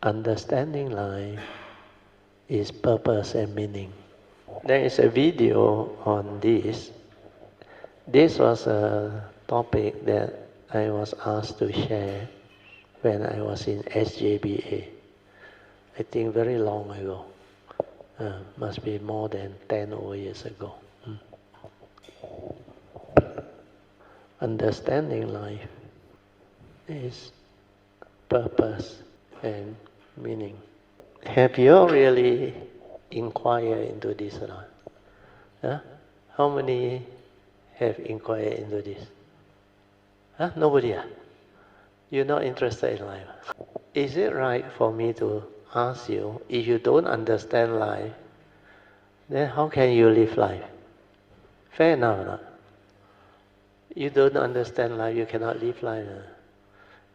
understanding life is purpose and meaning. There is a video on this. This was a topic that I was asked to share when I was in SJBA. I think very long ago. Must be more than 10 over years ago. Understanding life is purpose and meaning. Have you really inquired into this or not? Huh? How many have inquired into this? Huh? Nobody? You're not interested in life? Is it right for me to ask you, if you don't understand life, then how can you live life? Fair enough or not? You don't understand life, you cannot live life.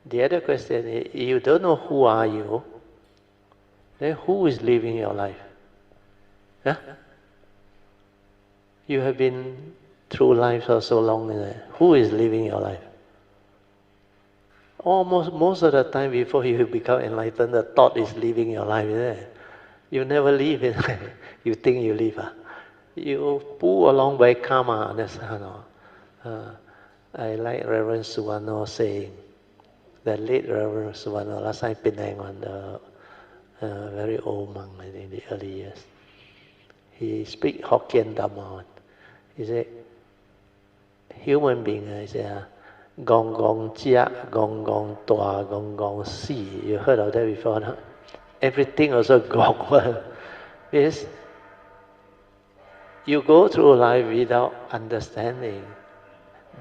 The other question is, if you don't know who are you, then who is living your life? Huh? You have been through life for so long. Who is living your life? Almost most of the time before you become enlightened, the thought is living your life. You never live it. You think you live. You pull along by karma. Understand? I like Reverend Suwano saying, the late Reverend Suwano, last time Penang on the very old monk in the early years. He speak Hokkien Dhamma. He said, human being, he said, gong gong jia, gong gong tua, gong gong si. You heard of that before, no? Everything also gong. Because you go through life without understanding,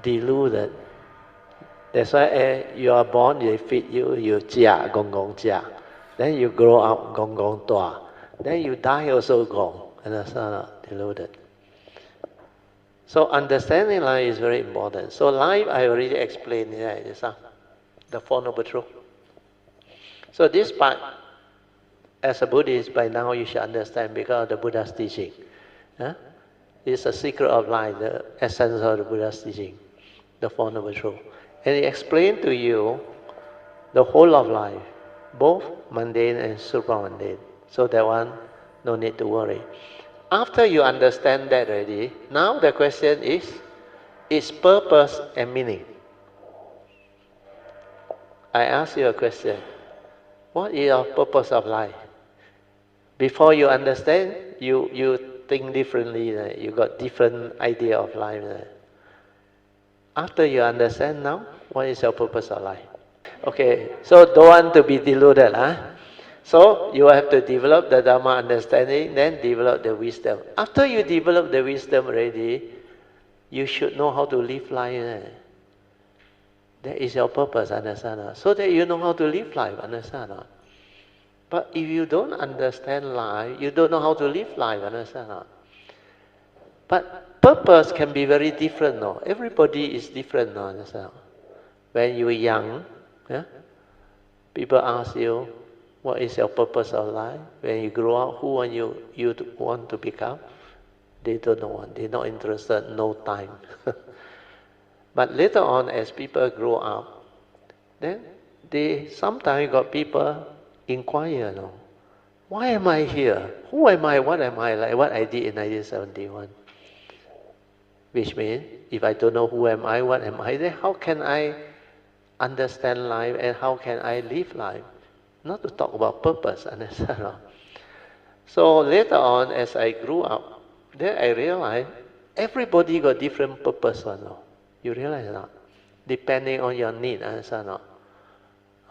deluded. That's why you are born, they feed you, you jia, gong gong jia. Then you grow up, gong gong tua. Then you die also gong. And that's not deluded. So understanding life is very important. So life, I already explained here, the Four Noble Truths. So this part, as a Buddhist, by now you should understand because of the Buddha's teaching. It's a secret of life, the essence of the Buddha's teaching, the Four Noble Truths. And he explained to you the whole of life, both mundane and supramundane. So that one, no need to worry. After you understand that already, now the question is purpose and meaning. I ask you a question. What is your purpose of life? Before you understand, you think differently. You got different idea of life. After you understand now, what is your purpose of life? Okay, so don't want to be deluded. So you have to develop the Dhamma understanding, then develop the wisdom. After you develop the wisdom already, you should know how to live life. That is your purpose, understand? So that you know how to live life, understand? But if you don't understand life, you don't know how to live life, understand? But purpose can be very different, no? Everybody is different, no? Understand? When you are young, people ask you, what is your purpose of life? When you grow up, who want you want to become? They don't know. They're not interested, no time. But later on, as people grow up, then they sometimes got people inquire, why am I here? Who am I? What am I? Like what I did in 1971. Which means, if I don't know who am I, what am I, then how can I understand life and how can I live life? Not to talk about purpose, understand? So later on, as I grew up, then I realized everybody got different purpose, You realize or not? Depending on your need, understand?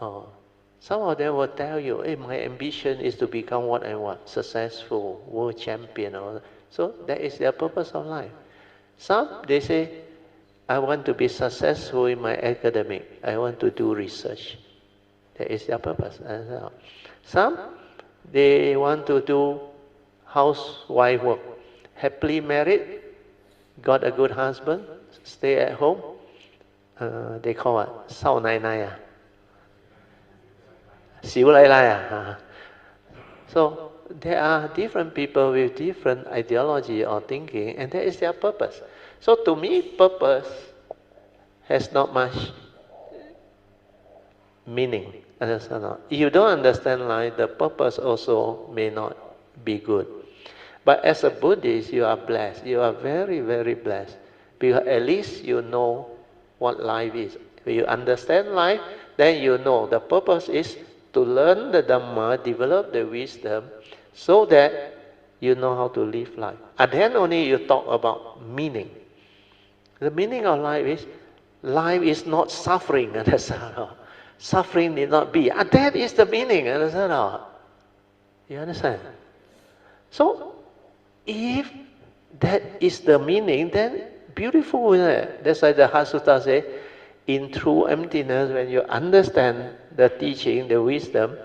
Some of them will tell you, hey, my ambition is to become what and what, successful, world champion. So that is their purpose of life. Some, they say, I want to be successful in my academic. I want to do research. That is their purpose. Some, they want to do housewife work. Happily married, got a good husband, stay at home. They call it 少奶奶 小奶奶 So there are different people with different ideology or thinking, and that is their purpose. So to me, purpose has not much meaning. Understand or not? If you don't understand life, the purpose also may not be good. But as a Buddhist, you are blessed. You are very, very blessed. Because at least you know what life is. When you understand life, then you know the purpose is to learn the Dhamma, develop the wisdom, so that you know how to live life. And then only you talk about meaning. The meaning of life is not suffering, understand? Suffering need not be. And that is the meaning, understand? You understand? So, if that is the meaning, then beautiful, isn't it? That's why the Heart Sutta says, in true emptiness, when you understand the teaching, the wisdom,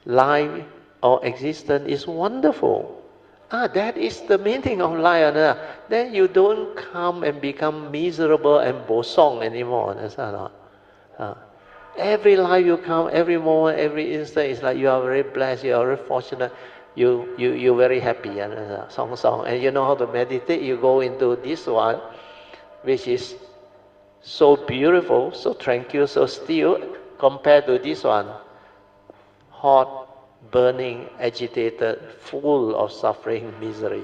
life or existence is wonderful. That is the meaning of life. Then you don't come and become miserable and bosong anymore. Every life you come, every moment, every instant, it's like you are very blessed, you are very fortunate, you're very happy. And you know how to meditate, you go into this one, which is so beautiful, so tranquil, so still, compared to this one, hot, burning, agitated, full of suffering, misery.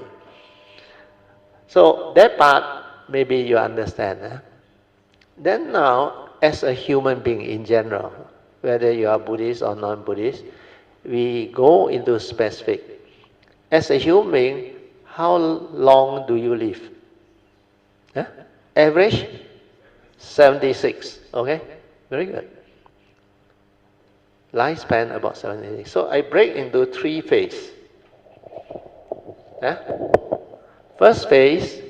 So that part, maybe you understand. Then now, as a human being in general, whether you are Buddhist or non-Buddhist, we go into specific. As a human being, how long do you live? Average? 76. Okay? Very good. Lifespan about 76. So I break into 3 phases. First phase,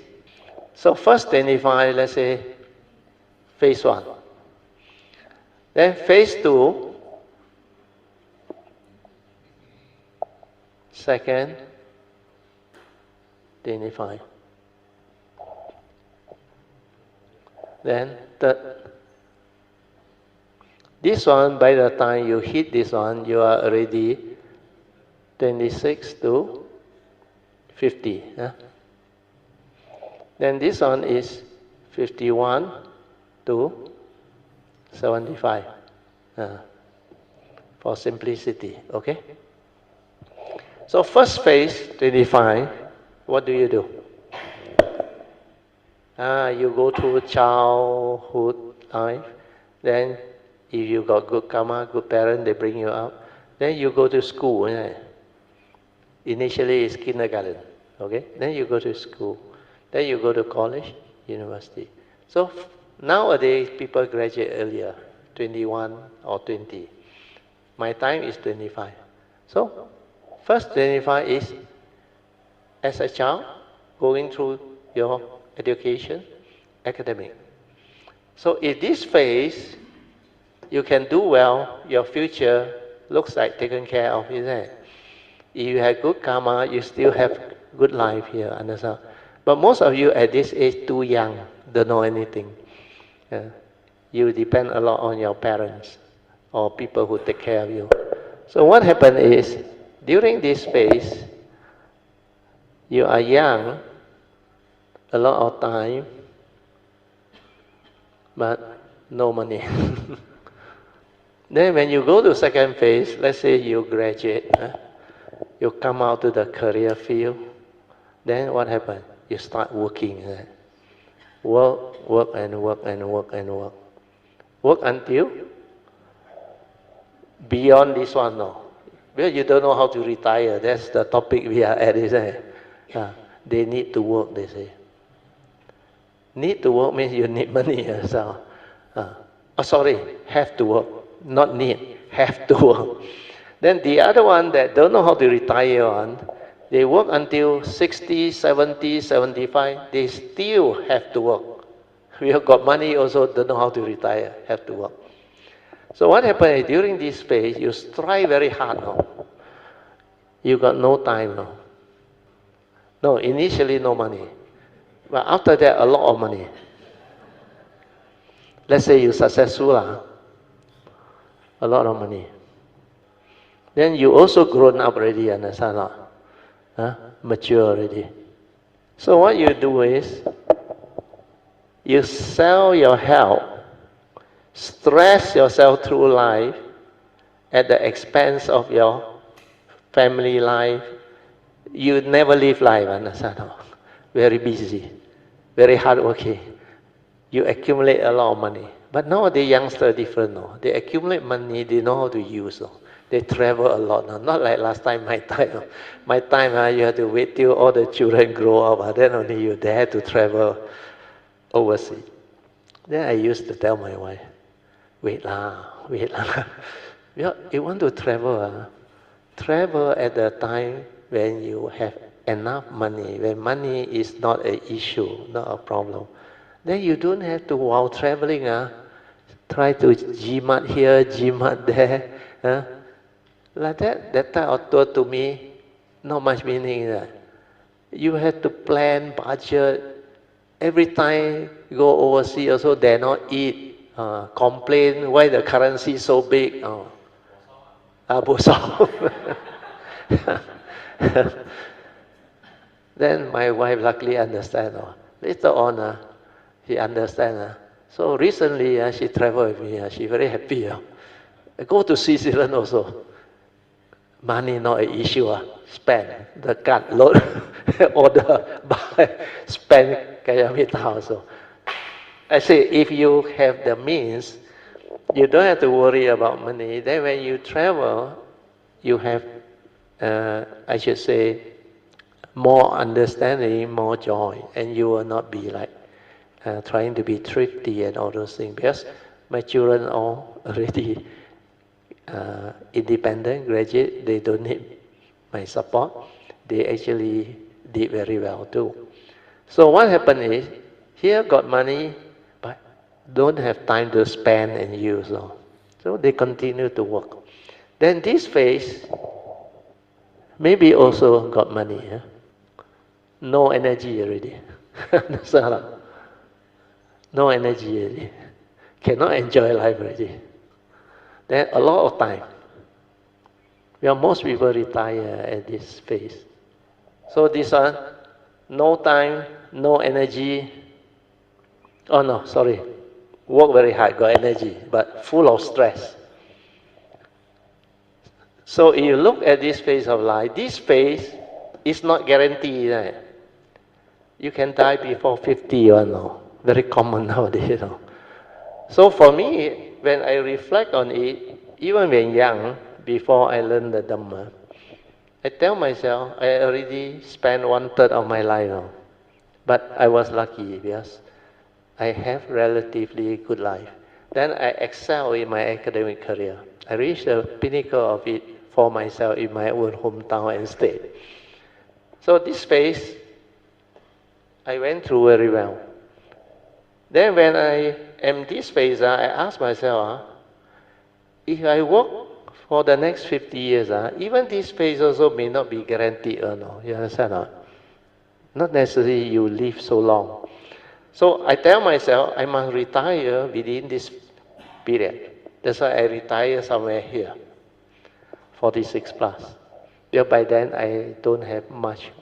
so first 25, let's say, phase 1. Then phase 2, second 25. Then third. This one, by the time you hit this one, you are already 26 to 50. Then this one is 51 to 75. For simplicity, okay? So first phase, 25, what do? You go through childhood life, then if you got good karma, good parents, they bring you up. Then you go to school. Initially it's kindergarten, okay? Then you go to school. Then you go to college, university. So nowadays people graduate earlier, 21 or 20. My time is 25. So first 25 is as a child, going through your education, academic. So in this phase, you can do well, your future looks like taken care of, isn't it? If you have good karma, you still have good life here, understand? But most of you at this age too young, don't know anything. You depend a lot on your parents or people who take care of you. So what happened is, during this phase, you are young, a lot of time, but no money. Then when you go to second phase, let's say you graduate, you come out to the career field, then what happens? You start working. Work and work and work and work. Work until beyond this one, no. Well, you don't know how to retire. That's the topic we are at, isn't it? They need to work, they say. Need to work means you need money. Have to work. Not need, have to work. Then the other one that don't know how to retire on, they work until 60, 70, 75, they still have to work. We have got money also, don't know how to retire, have to work. So what happens is, during this phase, you strive very hard. You got no time now. No, initially no money. But after that, a lot of money. Let's say you're successful, a lot of money. Then you also grown up already, understand? Mature already. So what you do is, you sell your health, stress yourself through life, at the expense of your family life. You never live life, understand? Very busy, very hardworking. You accumulate a lot of money. But nowadays youngsters different. No? They accumulate money, they know how to use. No? They travel a lot. No? Not like last time, my time. No? My time, you have to wait till all the children grow up. Then only you dare to travel overseas. Then I used to tell my wife, wait lah, wait lah. You want to travel, travel at the time when you have enough money, when money is not an issue, not a problem. Then you don't have to, while traveling, try to jimat here, jimat there. Like that type of tour to me, not much meaning. You have to plan, budget. Every time you go overseas also dare not eat, complain why the currency is so big. Then my wife luckily understand. Later on, she understand. So recently, she traveled with me. She very happy. I go to Switzerland also. Money not an issue. Spend the card load, order, buy, spend. Kaya minta also. I say if you have the means, you don't have to worry about money. Then when you travel, you have, I should say, more understanding, more joy, and you will not be like trying to be thrifty and all those things. Because my children are already independent, graduate, they don't need my support. They actually did very well too. So what happened is, here got money, but don't have time to spend and use. So they continue to work. Then this phase, maybe also got money. No energy already. No energy already. Cannot enjoy life already. Then a lot of time. Most people retire at this phase. So this one, no time, no energy. Oh no, sorry. Work very hard, got energy, but full of stress. So if you look at this phase of life, this phase is not guaranteed. Right? You can die before 50 or no. Very common nowadays. So for me, when I reflect on it, even when young, before I learned the Dhamma, I tell myself I already spent 1/3 of my life now. But I was lucky because I have relatively good life. Then I excel in my academic career. I reached the pinnacle of it for myself in my own hometown and state. So this phase, I went through very well. Then when I am this phase, I ask myself, if I work for the next 50 years, even this phase also may not be guaranteed or no. You understand? Not necessarily you live so long. So I tell myself I must retire within this period. That's why I retire somewhere here, 46 plus. Because by then I don't have much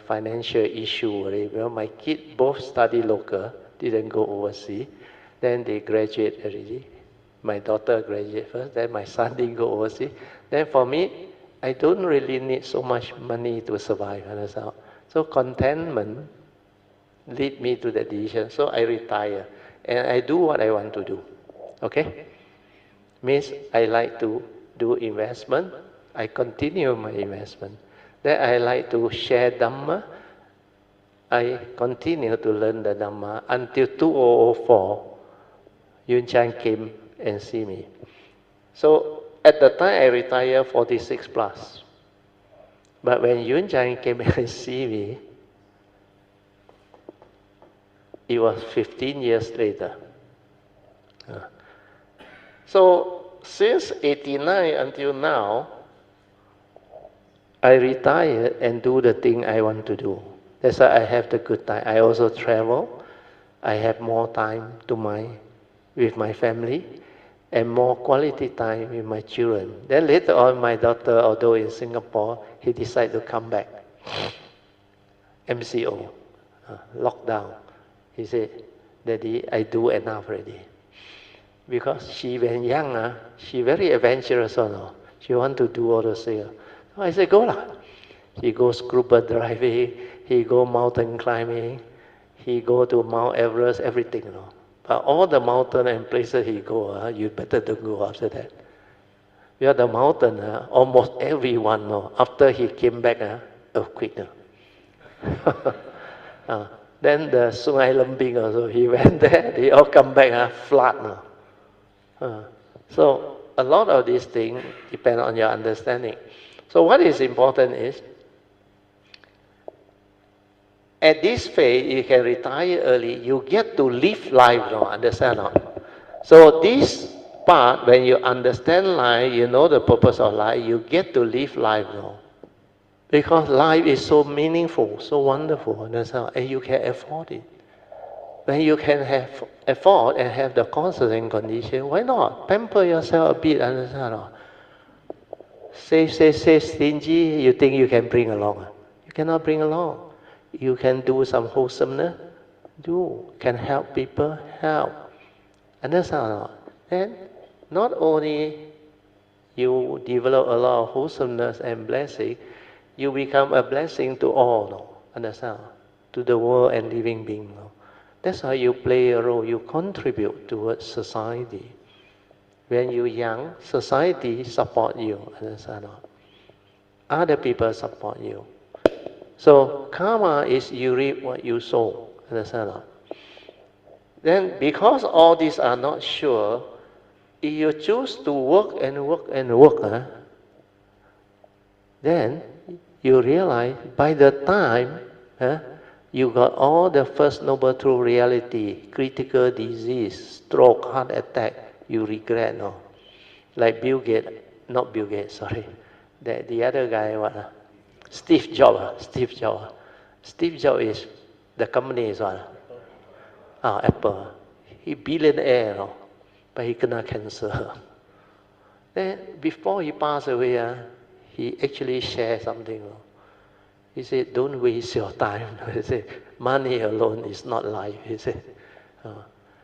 financial issue already. Well, my kids both study local, didn't go overseas. Then they graduate already. My daughter graduated first, then my son didn't go overseas. Then for me, I don't really need so much money to survive. So contentment lead me to that decision. So I retire and I do what I want to do. Okay? Means I like to do investment. I continue my investment. Then I like to share Dhamma. I continue to learn the Dhamma until 2004. Yun Chan came and see me. So at the time I retired 46 plus. But when Yun Chan came and see me, it was 15 years later. So since 89 until now, I retire and do the thing I want to do. That's why I have the good time. I also travel. I have more time with my family and more quality time with my children. Then later on, my daughter, although in Singapore, he decided to come back. MCO, lockdown. He said, Daddy, I do enough already. Because she when young, she very adventurous, she want to do all those things. So I said, go lah. He go scuba diving, he go mountain climbing, he go to Mount Everest, everything, But all the mountain and places he go, you better don't go after that. Because the mountain, almost everyone, after he came back, earthquake. Then the Sungai Lembing also, he went there, they all come back, flood. So a lot of these things depend on your understanding. So what is important is, at this phase, you can retire early, you get to live life, understand? So this part, when you understand life, you know the purpose of life, you get to live life, because life is so meaningful, so wonderful, understand? And you can afford it. When you can afford and have the constant condition, why not? Pamper yourself a bit, understand? Save, stingy, you think you can bring along. You cannot bring along. You can do some wholesomeness, do. Can help people, help. Understand? Then, not only you develop a lot of wholesomeness and blessing, you become a blessing to all, understand? To the world and living being. That's how you play a role, you contribute towards society. When you're young, society support you, understand? Other people support you. So karma is you reap what you sow, understand? Then because all these are not sure, if you choose to work and work and work, then you realize by the time you got all the first noble truth reality, critical disease, stroke, heart attack, you regret, Like Bill Gates, not Bill Gates, sorry. The other guy, what? Steve Jobs. Steve Jobs is, the company is what? Apple. He billionaire, but he kena cancer. Then before he passed away, he actually shared something. He said, don't waste your time. He said, money alone is not life, he said.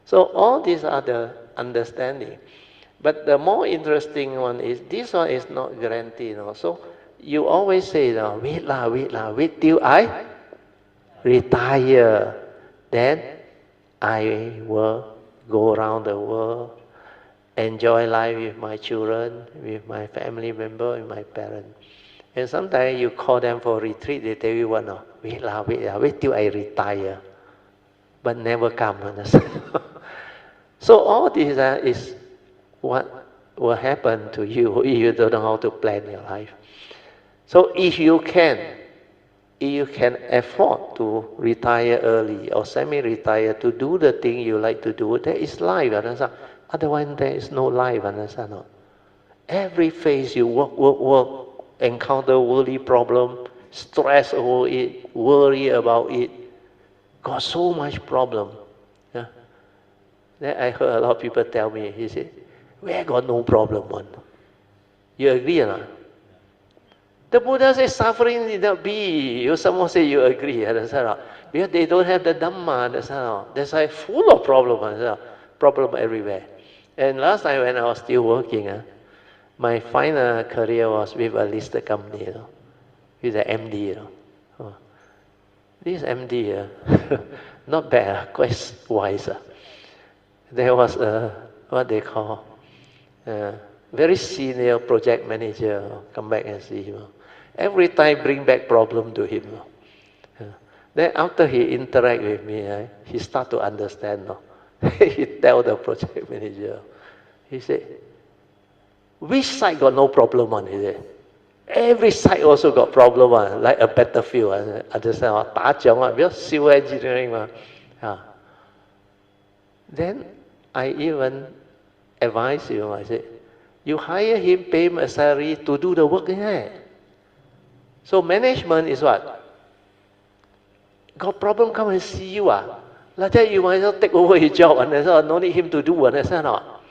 So all these are the understanding. But the more interesting one is, this one is not guaranteed. So you always say, wait till I retire. Then I will go around the world, enjoy life with my children, with my family member, with my parents. And sometimes you call them for retreat, they tell you what, wait till I retire. But never come. So all this is what will happen to you if you don't know how to plan your life. So if you can afford to retire early or semi-retire, to do the thing you like to do, that is life, understand? Otherwise there is no life, understand? Every phase you work, encounter worldly problem, stress over it, worry about it, got so much problem. Then I heard a lot of people tell me, he said, "Where got no problem one?" You agree or not? The Buddha says suffering need not be. You someone say you agree, understand? Because they don't have the Dhamma, understand? That's why full of problem, problem everywhere. And last time when I was still working, my final career was with a listed company, with the MD. This MD, not bad, quite wise. There was what they call very senior project manager come back and see him. Every time bring back problem to him. Then after he interact with me, he start to understand. He tell the project manager, he said, which side got no problem on? He said, every side also got problem on, like a battlefield. Understand? 打仗啊, because civil engineering. Then I even advise you, I said, you hire him, pay him a salary to do the work. So management is what? Got problem, come and see you. Like that you might as well take over his job and no need him to do, understand or not?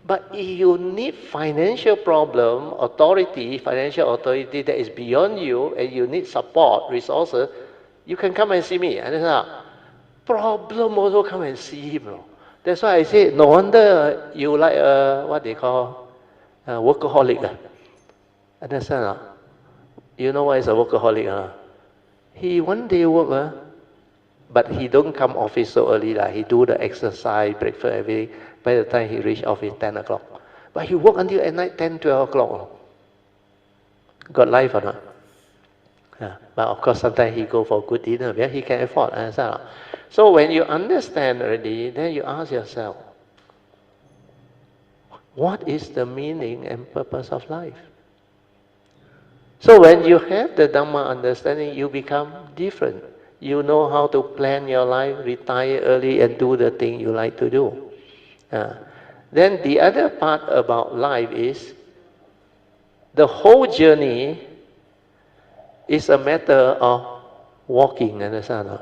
But if you need financial financial authority that is beyond you, and you need support, resources, you can come and see me, understand? Problem also come and see him. That's why I say, no wonder you like what they call workaholic. Understand? You know what is a workaholic? He one day work, but he don't come office so early. He do the exercise, breakfast, everything. By the time he reach office, 10 o'clock. But he work until at night, 10, 12 o'clock. Got life or not? But of course, sometimes he go for good dinner because he can afford. Understand? So when you understand already, then you ask yourself, what is the meaning and purpose of life? So when you have the Dhamma understanding, you become different. You know how to plan your life, retire early and do the thing you like to do. Then the other part about life is, the whole journey is a matter of walking, understand?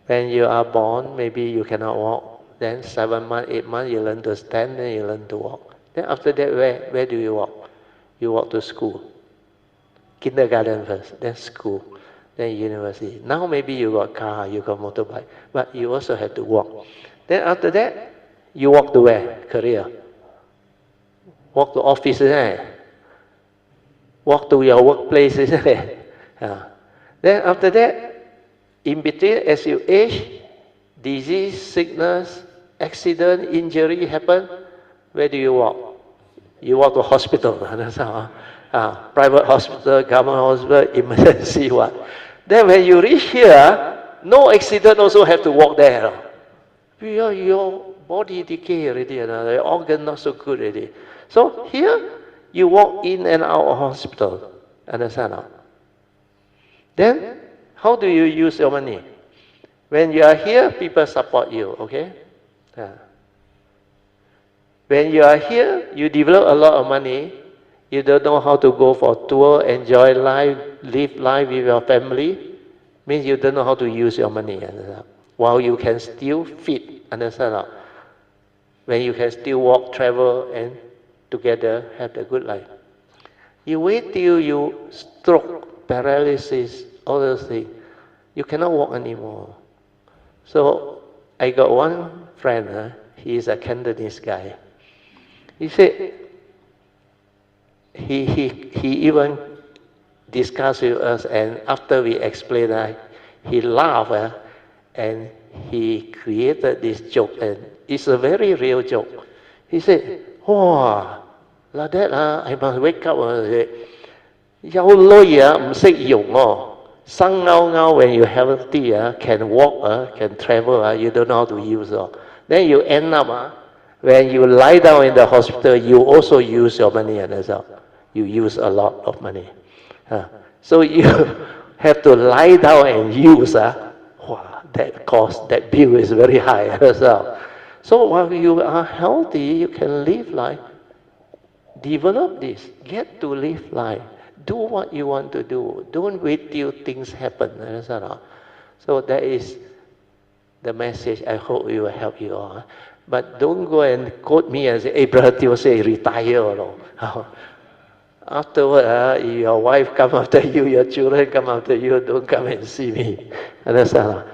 When you are born, maybe you cannot walk. Then 7 months, 8 months, you learn to stand, then you learn to walk. Then after that, where do you walk? You walk to school. Kindergarten first, then school, then university. Now maybe you got car, you got motorbike, but you also have to walk. Then after that, you walk to where? Career. Walk to office, isn't it? Walk to your workplace, isn't it? Then after that, in between, as you age, disease, sickness, accident, injury happen, where do you walk? You walk to hospital. That's how. Private hospital, government hospital, emergency what. Then when you reach here, no accident also have to walk there. Your body decay already, the organ not so good already. So here, you walk in and out of hospital. Understand? Then, how do you use your money? When you are here, people support you, okay? When you are here, you develop a lot of money. You don't know how to go for tour, enjoy life, live life with your family. Means you don't know how to use your money. Understand? While you can still fit, understand? When you can still walk, travel, and together have a good life. You wait till you stroke, paralysis, all those things. You cannot walk anymore. So I got one friend, he is a Cantonese guy. He said, he even discussed with us, and after we explained, he laughed and he created this joke, and it's a very real joke. He said, wow, like that, I must wake up and say, 有女唔識用生勾勾 when you healthy can walk can travel you don't know how to use then you end up when you lie down in the hospital you also use your money you use a lot of money so you have to lie down and use wow, that cost, that bill is very high as well. So while you are healthy you can live life, develop this, get to live life. Do what you want to do. Don't wait till things happen. So that is the message. I hope it will help you all. But don't go and quote me and say, hey, Brother Teo say retire. Afterward, your wife come after you, your children come after you, don't come and see me. Understand?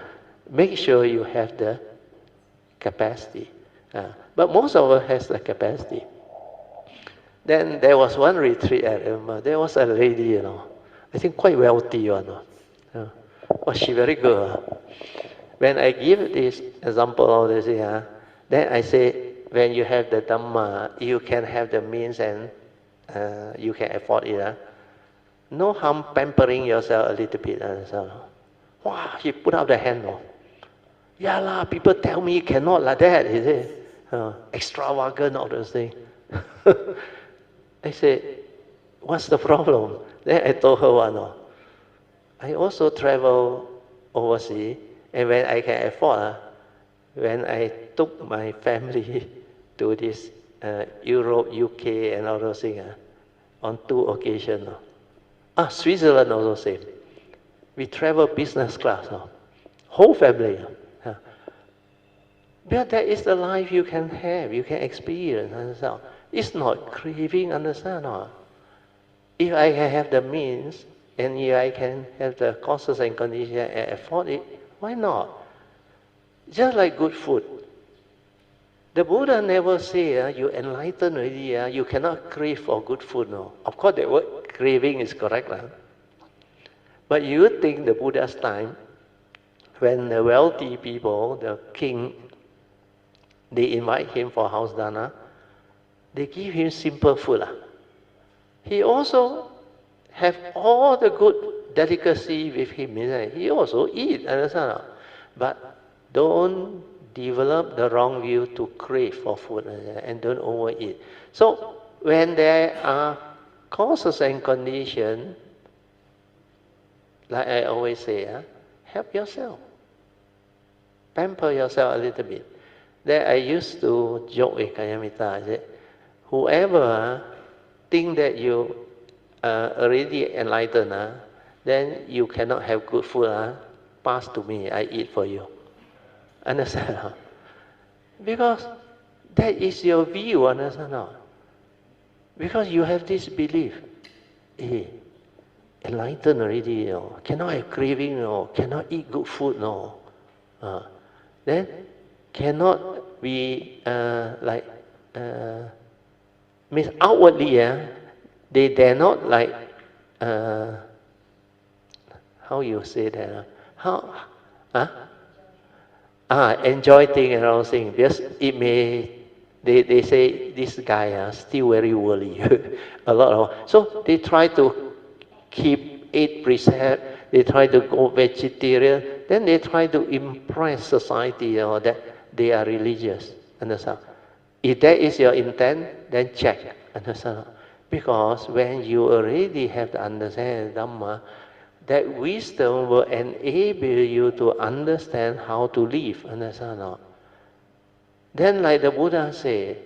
Make sure you have the capacity. But most of us has the capacity. Then there was one retreat, I remember. There was a lady, I think quite wealthy, but she very good. When I give this example of this, then I say, when you have the Dhamma, you can have the means and you can afford it. No harm pampering yourself a little bit. Wow, she put up the hand. Yeah lah, people tell me cannot like that, is it? Extravagant, all those things. I said, what's the problem? Then I told her I also travel overseas, and when I can afford, when I took my family to this Europe, UK, and all those things, on 2 occasions. Switzerland also same. We travel business class, whole family. But that is the life you can have, you can experience. Understand? It's not craving, understand? If I can have the means, and if I can have the causes and conditions and afford it, why not? Just like good food. The Buddha never say, you enlightened already, you cannot crave for good food. No. Of course, the word craving is correct. But you think the Buddha's time, when the wealthy people, the king, they invite him for house dana, they give him simple food. He also have all the good delicacy with him. He also eat, understand? But don't develop the wrong view to crave for food and don't overeat. So when there are causes and conditions, like I always say, help yourself. Pamper yourself a little bit. Then I used to joke with Kayamita. I said, whoever think that you already enlightened, then you cannot have good food, pass to me, I eat for you. Understand? Because that is your view, understand? Because you have this belief, enlightened already, cannot have craving, cannot eat good food, then cannot be means outwardly, they dare not how you say that? Enjoy things and all things. Because it may, they say this guy still very worldly, a lot of. So they try to keep 8 precepts. They try to go vegetarian. Then they try to impress society that they are religious. Understand? If that is your intent, then check. Understand? Because when you already have the understanding of Dhamma, that wisdom will enable you to understand how to live. Understand? Then, like the Buddha said,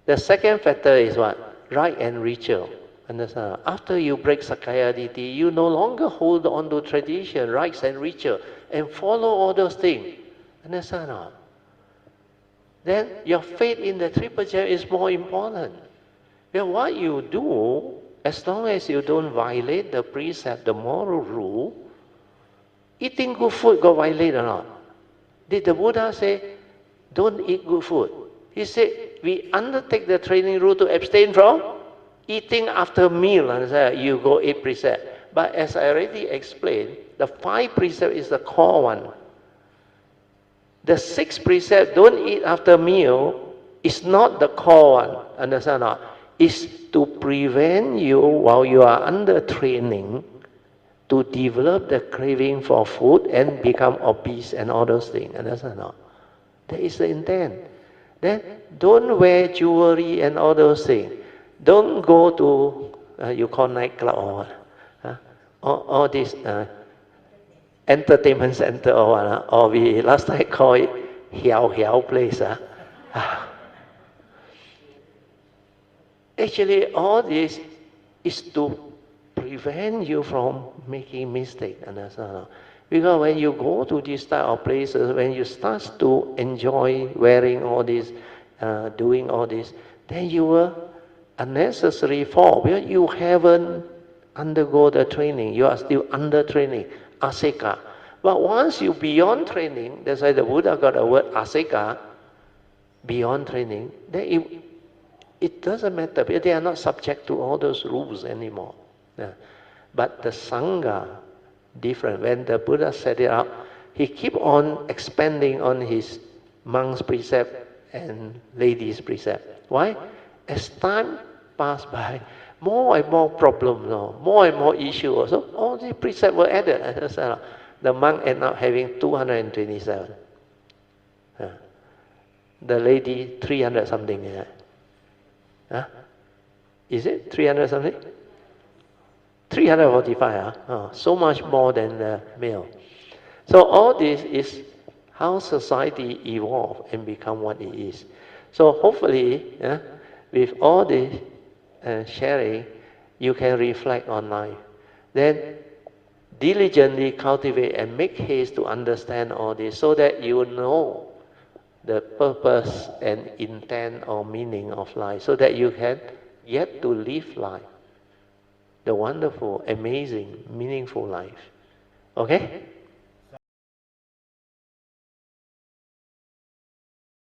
the second factor is what? Right and ritual. Understand? After you break Sakaya Ditti, you no longer hold on to tradition, rites and ritual, and follow all those things. Understand? Then your faith in the Triple Gem is more important. Because what you do, as long as you don't violate the precept, the moral rule, eating good food got violated or not? Did the Buddha say, don't eat good food? He said, we undertake the training rule to abstain from eating after meal. And you go 8 precepts. But as I already explained, the 5 precepts is the core one. The 6 precept, don't eat after meal, is not the core one. Understand or not? Is to prevent you, while you are under training, to develop the craving for food and become obese and all those things. Understand or not? That is the intent. Then don't wear jewelry and all those things. Don't go to, you call nightclub or what? All this entertainment center or what? Or we last time call it hiao place. Actually, all this is to prevent you from making mistakes. Understand? Because when you go to these type of places, when you start to enjoy wearing all this, doing all this, then you will unnecessarily fall. Because you haven't undergo the training. You are still under training, aseka. But once you beyond training, that's why the Buddha got the word aseka, beyond training, then it doesn't matter, because they are not subject to all those rules anymore. But the Sangha, different. When the Buddha set it up, he keep on expanding on his monks' precept and ladies' precept. Why? As time passed by, more and more problems, more and more issues. So all these precepts were added. The monk ended up having 227. The lady 300 something. Is it 300 something? 345. So much more than the male. So all this is how society evolved and become what it is. So hopefully, with all this sharing, you can reflect on life. Then diligently cultivate and make haste to understand all this, so that you know the purpose and intent or meaning of life, so that you can get to live life, the wonderful, amazing, meaningful life. Okay?